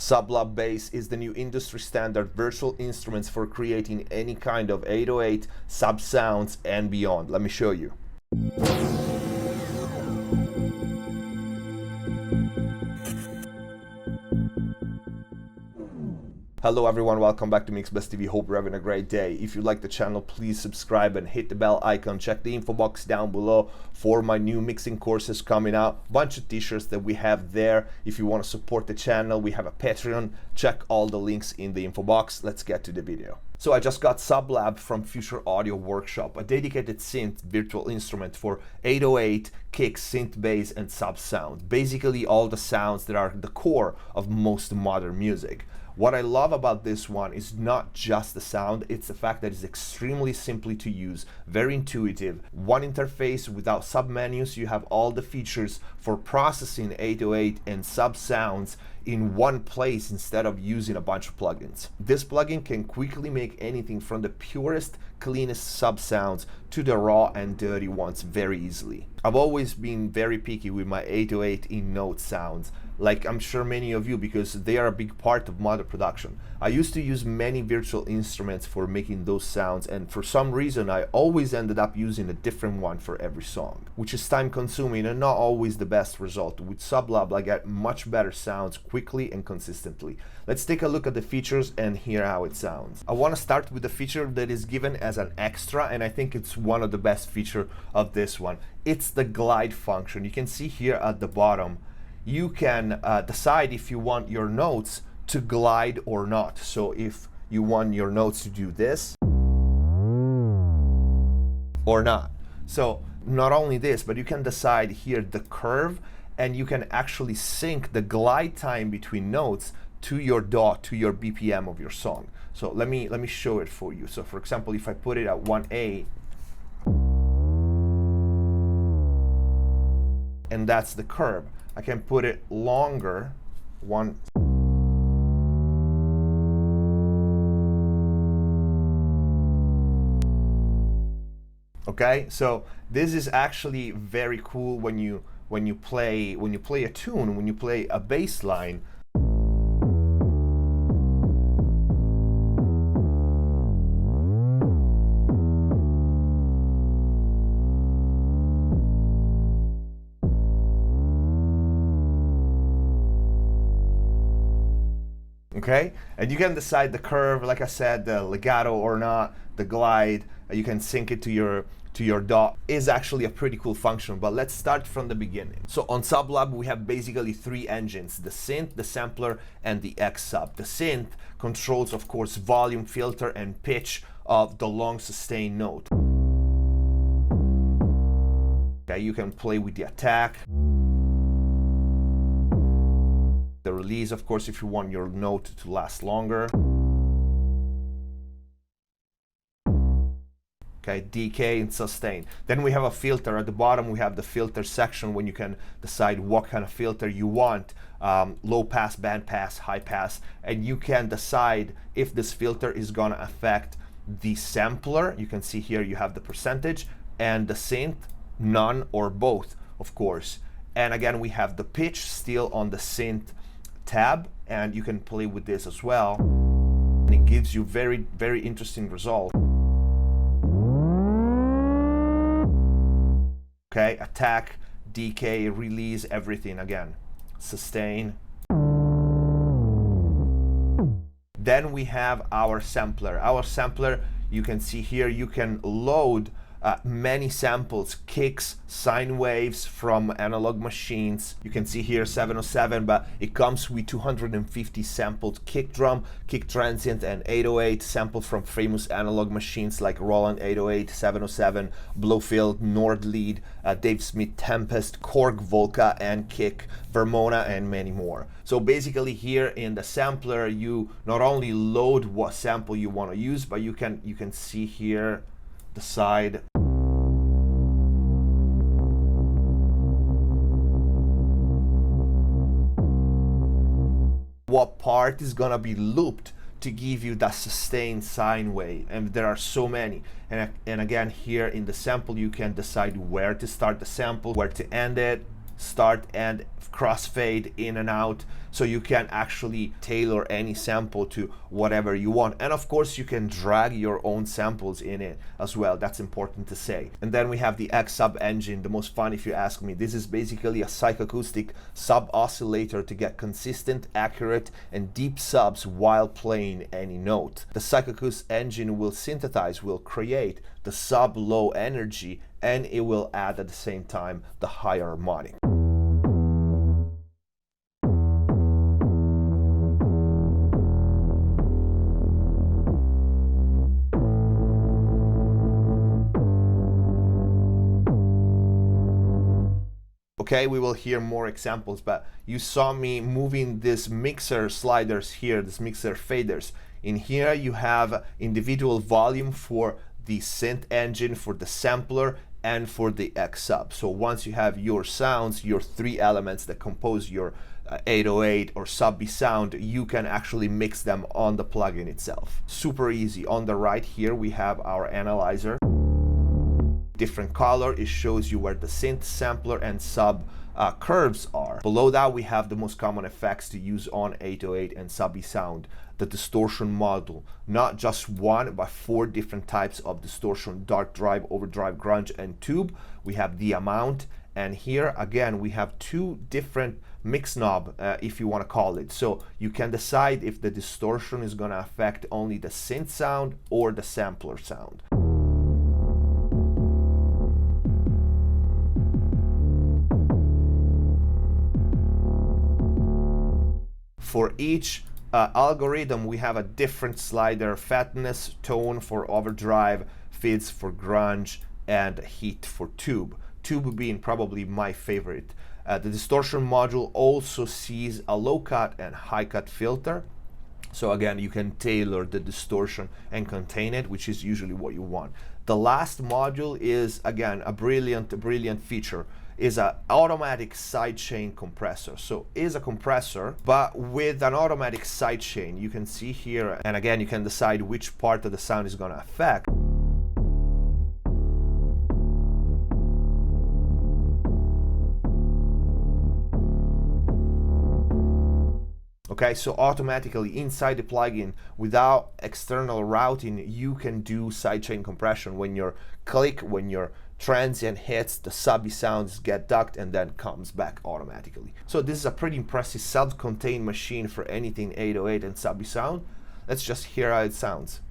SubLab Bass is the new industry standard virtual instruments for creating any kind of 808, sub sounds, and beyond. Let me show you. Hello everyone, welcome back to MixBest TV. Hope you're having a great day. If you like the channel, please subscribe and hit the bell icon. Check the info box down below for my new mixing courses coming out. Bunch of t-shirts that we have there. If you want to support the channel, we have a Patreon. Check all the links in the info box. Let's get to the video. So I just got SubLab from Future Audio Workshop, a dedicated synth virtual instrument for 808, kick, synth bass, and sub sound. Basically all the sounds that are the core of most modern music. What I love about this one is not just the sound, it's the fact that it's extremely simply to use, very intuitive. One interface without submenus, you have all the features for processing 808 and sub sounds in one place instead of using a bunch of plugins. This plugin can quickly make anything from the purest, cleanest sub sounds to the raw and dirty ones very easily. I've always been very picky with my 808 in note sounds, like I'm sure many of you, because they are a big part of modern production. I used to use many virtual instruments for making those sounds, and for some reason I always ended up using a different one for every song, which is time consuming and not always the best result. With SubLab I get much better sounds quickly and consistently. Let's take a look at the features and hear how it sounds. I want to start with the feature that is given as an extra, and I think it's one of the best features of this one. It's the glide function. You can see here at the bottom, you can decide if you want your notes to glide or not. So if you want your notes to do this or not. So not only this, but you can decide here the curve, and you can actually sync the glide time between notes to your dot, to your BPM of your song. So let me show it for you. So for example, if I put it at 1A, and that's the curve. I can put it longer, one. Okay, so this is actually very cool when you play a tune, when you play a bass line. Okay, and you can decide the curve, like I said, the legato or not, the glide. You can sync it to your dot. Is actually a pretty cool function, but let's start from the beginning. So on SubLab we have basically three engines: the synth, the sampler, and the X-Sub. The synth controls, of course, volume, filter, and pitch of the long sustained note. Okay, you can play with the attack, the release, of course, if you want your note to last longer. Okay, decay and sustain. Then we have a filter. At the bottom we have the filter section, when you can decide what kind of filter you want, low pass, band pass, high pass, and you can decide if this filter is gonna affect the sampler. You can see here you have the percentage, and the synth, none or both, of course. And again, we have the pitch still on the synth tab, and you can play with this as well, and it gives you very, very interesting result. Okay, attack, decay, release, everything again, sustain. Then we have our sampler. Our sampler, you can see here, you can load many samples, kicks, sine waves from analog machines. You can see here 707, but it comes with 250 sampled kick drum, kick transient, and 808 sampled from famous analog machines like Roland 808, 707, Blowfield, Nordlead, Dave Smith Tempest, Korg, Volca, and Kick, Vermona, and many more. So basically here in the sampler, you not only load what sample you want to use, but you can see here decide what part is gonna be looped to give you that sustained sine wave, and there are so many. And again, here in the sample you can decide where to start the sample, where to end it, start and crossfade in and out, so you can actually tailor any sample to whatever you want. And of course you can drag your own samples in it as well. That's important to say. And then we have the X-Sub engine, the most fun if you ask me. This is basically a psychoacoustic sub oscillator to get consistent, accurate and deep subs while playing any note. The psychoacoustic engine will synthesize, will create the sub low energy, and it will add at the same time the high harmonic. Okay, we will hear more examples, but you saw me moving this mixer sliders here, this mixer faders. In here you have individual volume for the synth engine, for the sampler, and for the X-Sub. So once you have your sounds, your three elements that compose your 808 or sub B sound, you can actually mix them on the plugin itself. Super easy. On the right here we have our analyzer. Different color, it shows you where the synth, sampler and sub curves are. Below that we have the most common effects to use on 808 and sub B sound. The distortion module, not just one but 4 different types of distortion: dark drive, overdrive, grunge and tube. We have the amount, and here again we have 2 different mix knob, if you want to call it. So you can decide if the distortion is going to affect only the synth sound or the sampler sound. For each algorithm we have a different slider: fatness, tone for overdrive, fizz for grunge, and heat for tube. Tube being probably my favorite. The distortion module also sees a low cut and high cut filter. So again, you can tailor the distortion and contain it, which is usually what you want. The last module is again a brilliant feature, is an automatic sidechain compressor. So is a compressor, but with an automatic sidechain. You can see here, and again, you can decide which part of the sound is going to affect. Okay, so automatically inside the plugin, without external routing, you can do sidechain compression. When your click, when your transient hits, the sub sounds get ducked and then comes back automatically. So this is a pretty impressive self-contained machine for anything 808 and sub sound. Let's just hear how it sounds.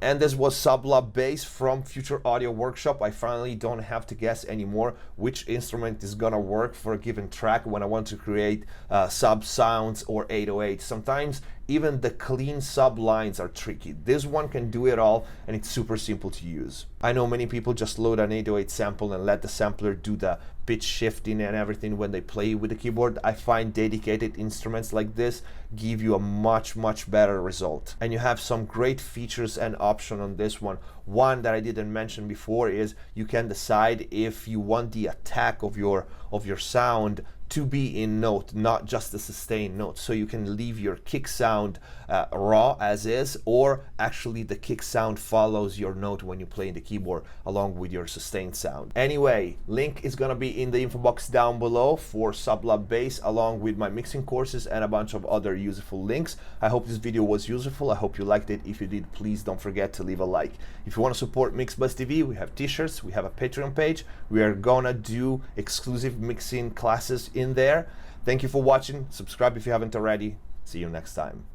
And this was SubLab Bass from Future Audio Workshop. I finally don't have to guess anymore which instrument is gonna work for a given track when I want to create sub sounds or 808. Sometimes even the clean sub lines are tricky. This one can do it all, and it's super simple to use. I know many people just load an 808 sample and let the sampler do the pitch shifting and everything when they play with the keyboard. I find dedicated instruments like this give you a much better result. And you have some great features and options on this one. One that I didn't mention before is you can decide if you want the attack of your sound to be in note, not just the sustain note. So you can leave your kick sound raw as is, or actually the kick sound follows your note when you play the keyboard along with your sustain sound. Anyway, link is gonna be in the info box down below for SubLab Bass, along with my mixing courses and a bunch of other useful links. I hope this video was useful. I hope you liked it. If you did, please don't forget to leave a like. If you want to support MixBuzz TV, we have t-shirts, we have a Patreon page. We are gonna do exclusive mixing classes in there. Thank you for watching. Subscribe if you haven't already. See you next time.